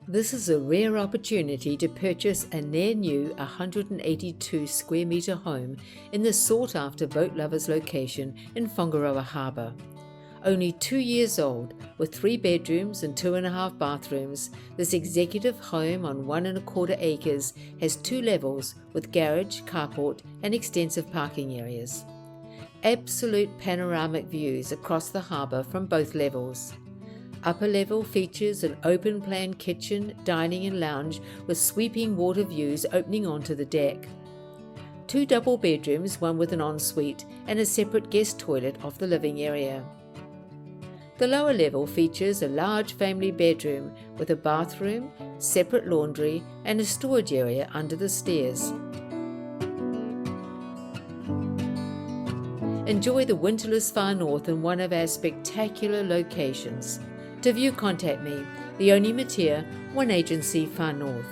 This is a rare opportunity to purchase a near-new 182 square metre home in the sought-after boat lovers location in Whangaroa Harbour. Only 2 years old, with 3 bedrooms and 2.5 bathrooms, this executive home on 1.25 acres has 2 levels with garage, carport and extensive parking areas. Absolute panoramic views across the harbour from both levels. Upper level features an open-plan kitchen, dining and lounge with sweeping water views opening onto the deck. 2 double bedrooms, one with an ensuite and a separate guest toilet off the living area. The lower level features a large family bedroom with a bathroom, separate laundry and a storage area under the stairs. Enjoy the winterless far north in one of our spectacular locations. To view, contact me, Leonie, One Agency, Far North.